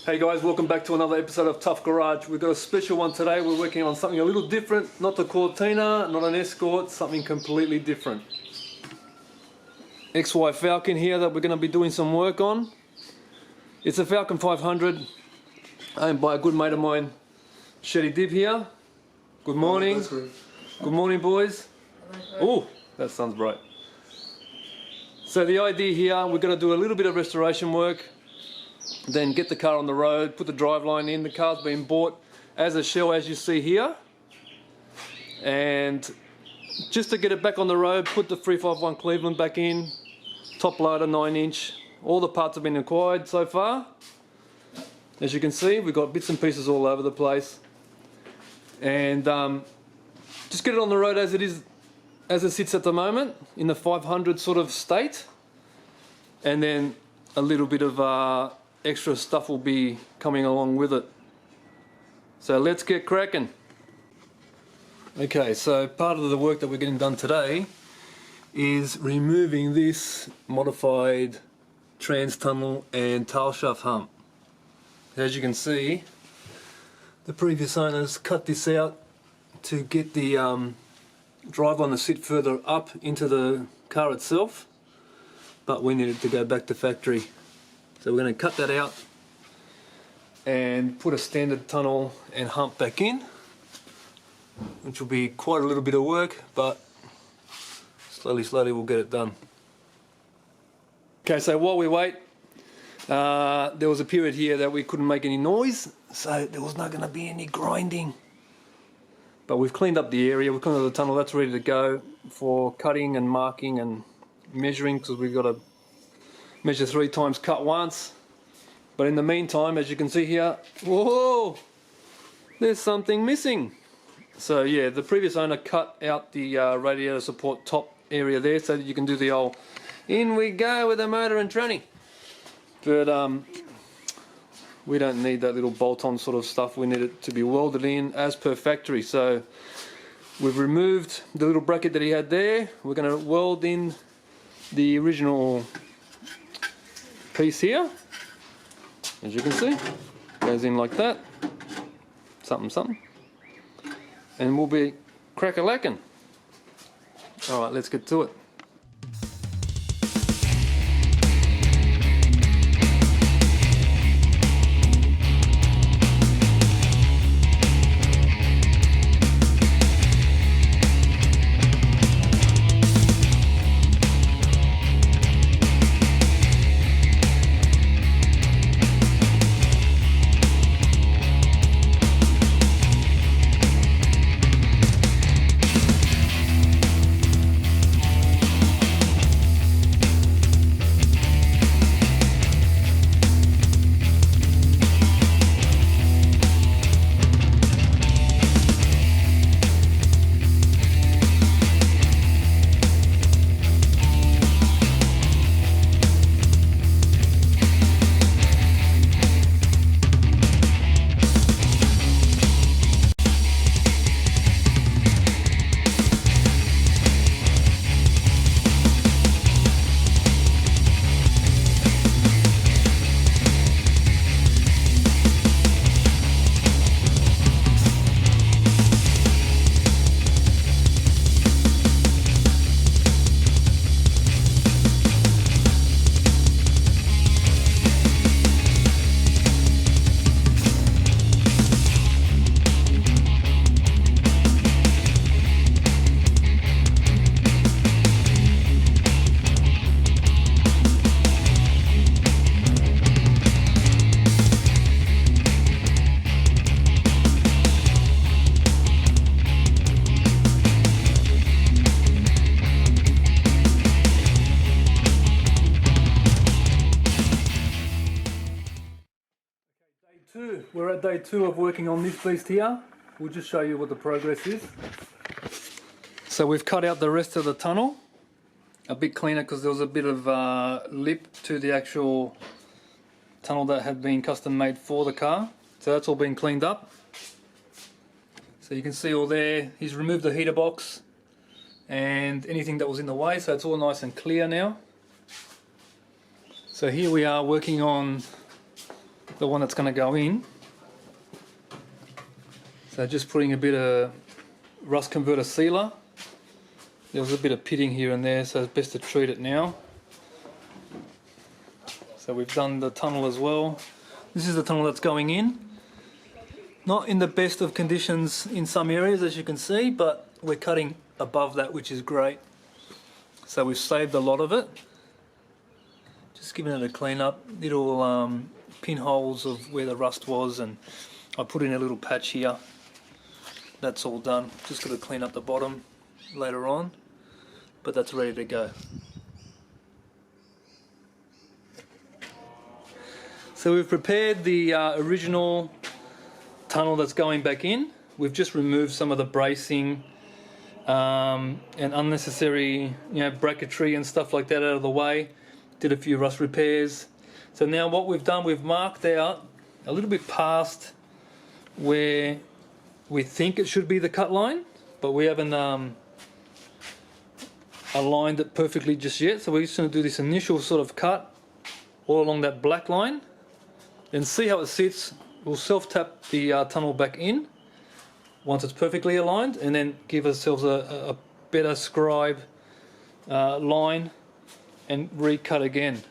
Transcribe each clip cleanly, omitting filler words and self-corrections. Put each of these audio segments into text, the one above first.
Hey guys, welcome back to another episode of Tough Garage. We've got a special one today. We're working on something a little different, not the Cortina, not an Escort, something completely different. XY Falcon here that we're going to be doing some work on. It's a Falcon 500 owned by a good mate of mine, Shetty Div here. Good morning. Good morning, boys. Oh, that sun's bright. So the idea here, we're going to do a little bit of restoration work, then get the car on the road, put the driveline in. The car's been bought as a shell, as you see here, and just to get it back on the road, put the 351 Cleveland back in, top loader 9-inch. All the parts have been acquired so far. As you can see, we've got bits and pieces all over the place, and just get it on the road as it is, as it sits at the moment, in the 500 sort of state, and then a little bit of extra stuff will be coming along with it. So let's get cracking. Okay, so part of the work that we're getting done today is removing this modified trans tunnel and tail shaft hump. As you can see, the previous owners cut this out to get the driveline to sit further up into the car itself, but we needed to go back to factory. So we're going to cut that out and put a standard tunnel and hump back in, which will be quite a little bit of work, but slowly we'll get it done. Okay, so while we wait, there was a period here that we couldn't make any noise, so there was not going to be any grinding. But we've cleaned up the area, we've cleaned up the tunnel, that's ready to go for cutting and marking and measuring, because we've got to measure 3 times, cut once. But in the meantime, as you can see here, whoa, there's something missing. So yeah, the previous owner cut out the radiator support top area there so that you can do the old in we go with the motor and tranny. But we don't need that little bolt-on sort of stuff. We need it to be welded in as per factory. So we've removed the little bracket that he had there. We're going to weld in the original piece here. As you can see, goes in like that. Something. And we'll be crack-a-lacking. Alright, let's get to it. We're at day 2 of working on this beast here. We'll just show you what the progress is. So we've cut out the rest of the tunnel, a bit cleaner because there was a bit of lip to the actual tunnel that had been custom made for the car. So that's all been cleaned up. So you can see all there, he's removed the heater box and anything that was in the way, so it's all nice and clear now. So here we are working on the one that's going to go in. So just putting a bit of rust converter sealer. There was a bit of pitting here and there, so it's best to treat it now. So we've done the tunnel as well. This is the tunnel that's going in. Not in the best of conditions in some areas, as you can see, but we're cutting above that, which is great. So we've saved a lot of it. Just giving it a clean up, little pinholes of where the rust was, and I put in a little patch here. That's all done. Just got to clean up the bottom later on, but that's ready to go. So we've prepared the original tunnel that's going back in. We've just removed some of the bracing and unnecessary, bracketry and stuff like that out of the way. Did a few rust repairs. So now what we've done, we've marked out a little bit past where we think it should be the cut line, but we haven't aligned it perfectly just yet. So we're just going to do this initial sort of cut all along that black line, then see how it sits. We'll self-tap the tunnel back in once it's perfectly aligned, and then give ourselves a better scribe line and recut again.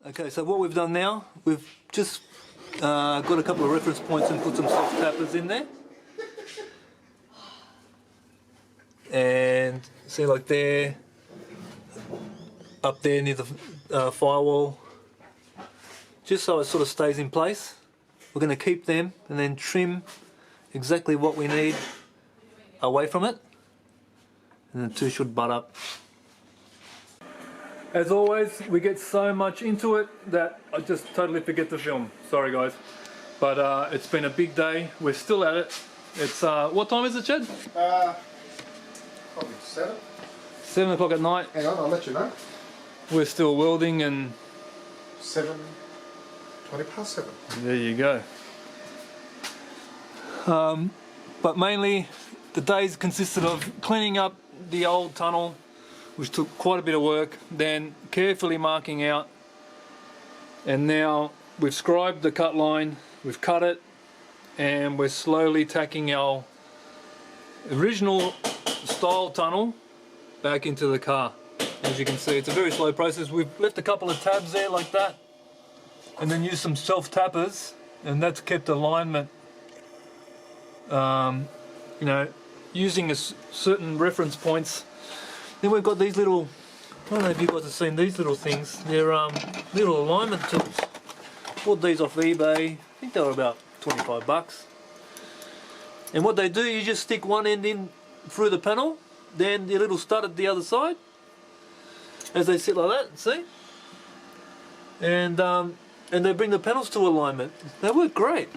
Okay, so what we've done now, we've just got a couple of reference points and put some soft tappers in there. And see, like there, up there near the firewall, just so it sort of stays in place. We're going to keep them and then trim exactly what we need away from it, and the two should butt up. As always, we get so much into it that I just totally forget to film. Sorry guys. But it's been a big day. We're still at it. It's, what time is it, Chad? Probably 7. 7 o'clock at night. Hang on, I'll let you know. We're still welding and... 20 past 7. There you go. But mainly, the days consisted of cleaning up the old tunnel, which took quite a bit of work, then carefully marking out, and now we've scribed the cut line, we've cut it, and we're slowly tacking our original style tunnel back into the car. As you can see, it's a very slow process. We've left a couple of tabs there like that, and then used some self-tappers, and that's kept alignment, using certain reference points. Then we've got these little, I don't know if you guys have seen these little things. They're little alignment tools. Bought these off eBay. I think they were about 25 bucks. And what they do, you just stick one end in through the panel, then the little stud at the other side, as they sit like that, see? And they bring the panels to alignment. They work great.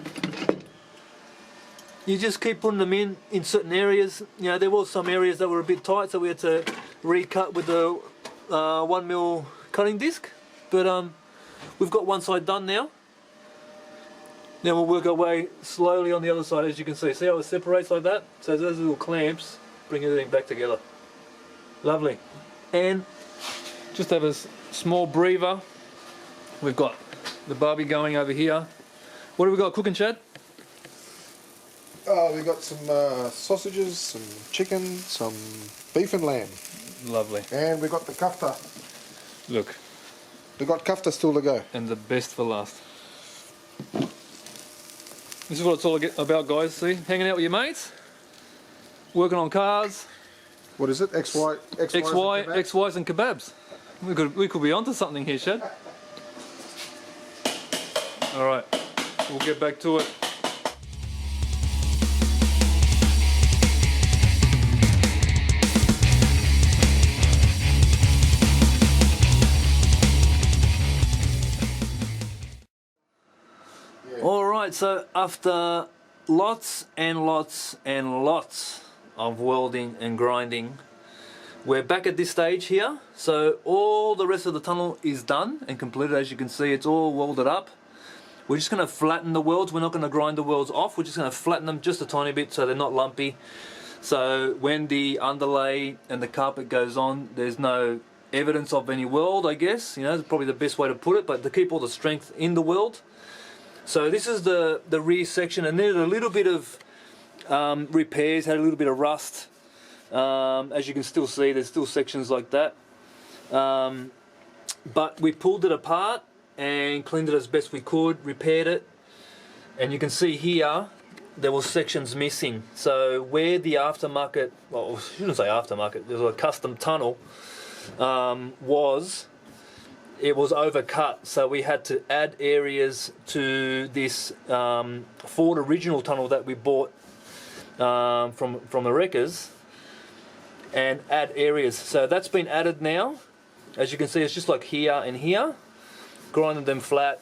You just keep putting them in certain areas. There was some areas that were a bit tight, so we had to recut with the 1mm cutting disc. But we've got one side done now. Then we'll work our way slowly on the other side, as you can see. See how it separates like that? So those little clamps bring everything back together. Lovely. And just have a small breather. We've got the barbie going over here. What have we got cooking, Chad? We got some sausages, some chicken, some beef and lamb. Lovely. And we got the kafta. Look. We got kafta still to go. And the best for last. This is what it's all about, guys. See, hanging out with your mates, working on cars. What is it? XYs and kebabs. We could be onto something here, Shad. All right, we'll get back to it. Alright, so after lots and lots and lots of welding and grinding, we're back at this stage here. So all the rest of the tunnel is done and completed. As you can see, it's all welded up. We're just going to flatten the welds. We're not going to grind the welds off. We're just going to flatten them just a tiny bit so they're not lumpy. So when the underlay and the carpet goes on, there's no evidence of any weld, I guess. You know, it's probably the best way to put it, but to keep all the strength in the weld. So this is the rear section, and needed a little bit of repairs, had a little bit of rust. As you can still see, there's still sections like that. But we pulled it apart and cleaned it as best we could, repaired it. And you can see here, there were sections missing. So where the aftermarket, well, I shouldn't say aftermarket, there was a custom tunnel, it was overcut, so we had to add areas to this Ford original tunnel that we bought from the wreckers, and add areas. So that's been added now. As you can see, it's just like here and here, grinding them flat,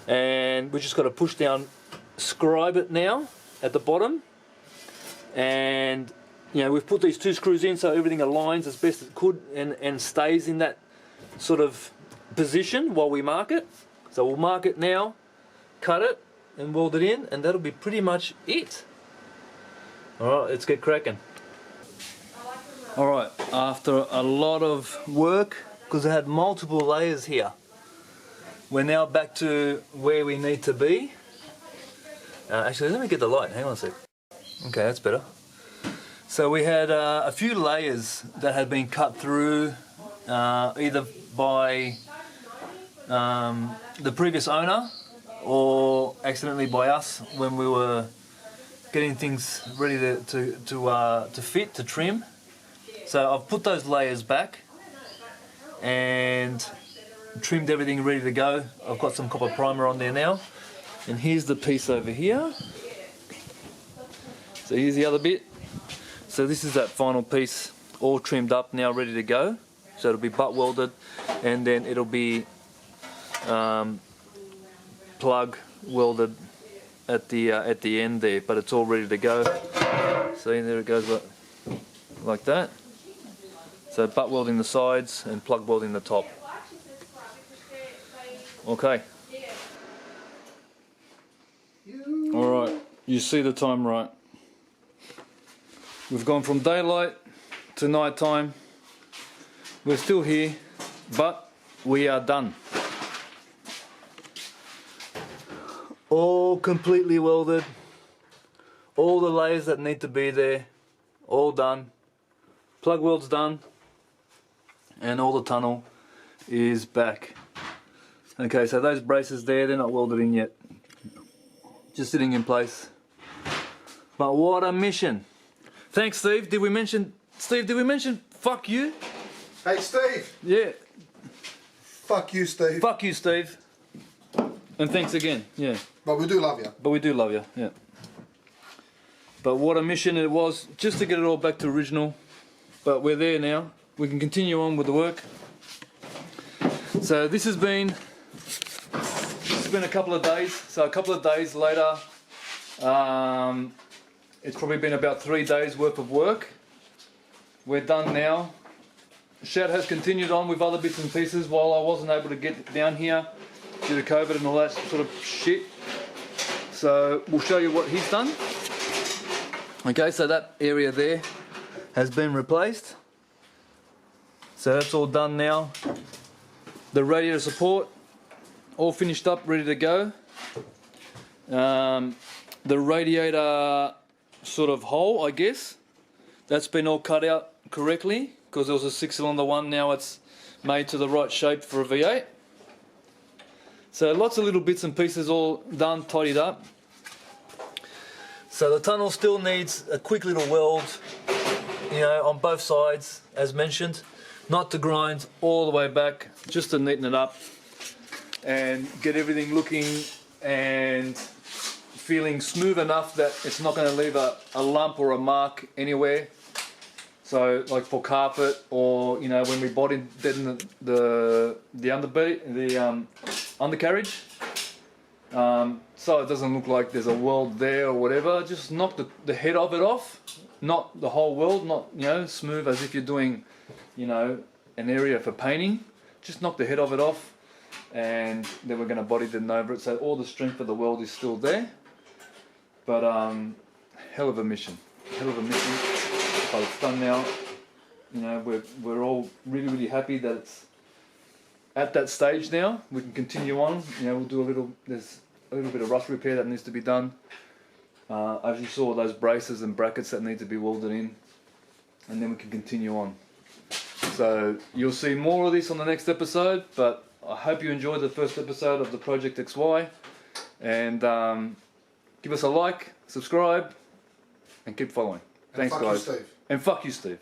and we just got to push down, scribe it now at the bottom, and you know, we've put these 2 screws in so everything aligns as best it could and stays in that sort of position while we mark it. So we'll mark it now, cut it and weld it in, and that'll be pretty much it. Alright, let's get cracking. Alright, after a lot of work, because I had multiple layers here, we're now back to where we need to be. Actually, let me get the light, hang on a sec. Okay, that's better. So we had a few layers that had been cut through either by the previous owner or accidentally by us when we were getting things ready to fit, to trim. So I've put those layers back and trimmed everything ready to go. I've got some copper primer on there now, and here's the piece over here. So here's the other bit. So this is that final piece, all trimmed up now, ready to go. So it'll be butt welded, and then it'll be plug welded at the end there. But it's all ready to go. See, there it goes, like that. So butt welding the sides and plug welding the top. Okay. All right. You see the time right. We've gone from daylight to night time. We're still here, but we are done. All completely welded. All the layers that need to be there, all done. Plug weld's done. And all the tunnel is back. Okay, so those braces there, they're not welded in yet. Just sitting in place. But what a mission. Thanks, Steve. Did we mention fuck you? Hey, Steve! Yeah. Fuck you, Steve. Fuck you, Steve. And thanks again, yeah. But we do love you. But we do love you, yeah. But what a mission it was, just to get it all back to original. But we're there now. We can continue on with the work. So this has been a couple of days. So a couple of days later, it's probably been about 3 days worth of work. We're done now. Shed has continued on with other bits and pieces while I wasn't able to get down here due to COVID and all that sort of shit. So we'll show you what he's done. Okay, so that area there has been replaced. So that's all done now. The radiator support, all finished up, ready to go. The radiator sort of hole, I guess, that's been all cut out correctly because there was a 6-cylinder one. Now it's made to the right shape for a V8. So lots of little bits and pieces all done, tidied up. So the tunnel still needs a quick little weld, you know, on both sides, as mentioned. Not to grind all the way back, just to neaten it up and get everything looking and feeling smooth enough that it's not going to leave a lump or a mark anywhere. So like for carpet, or you know, when we bodied the undercarriage, so it doesn't look like there's a weld there or whatever. Just knock the head of it off, not the whole weld, not, you know, smooth as if you're doing, you know, an area for painting. Just knock the head of it off, and then we're going to body den over it, so all the strength of the weld is still there. But hell of a mission, but it's done now. You know, we're all really happy that it's at that stage now. We can continue on. You know, we'll do there's a little bit of rust repair that needs to be done. As you saw, those braces and brackets that need to be welded in, and then we can continue on. So you'll see more of this on the next episode, but I hope you enjoyed the first episode of the Project XY, and give us a like, subscribe, and keep following. Thanks, guys. Fuck you, Steve. And fuck you, Steve.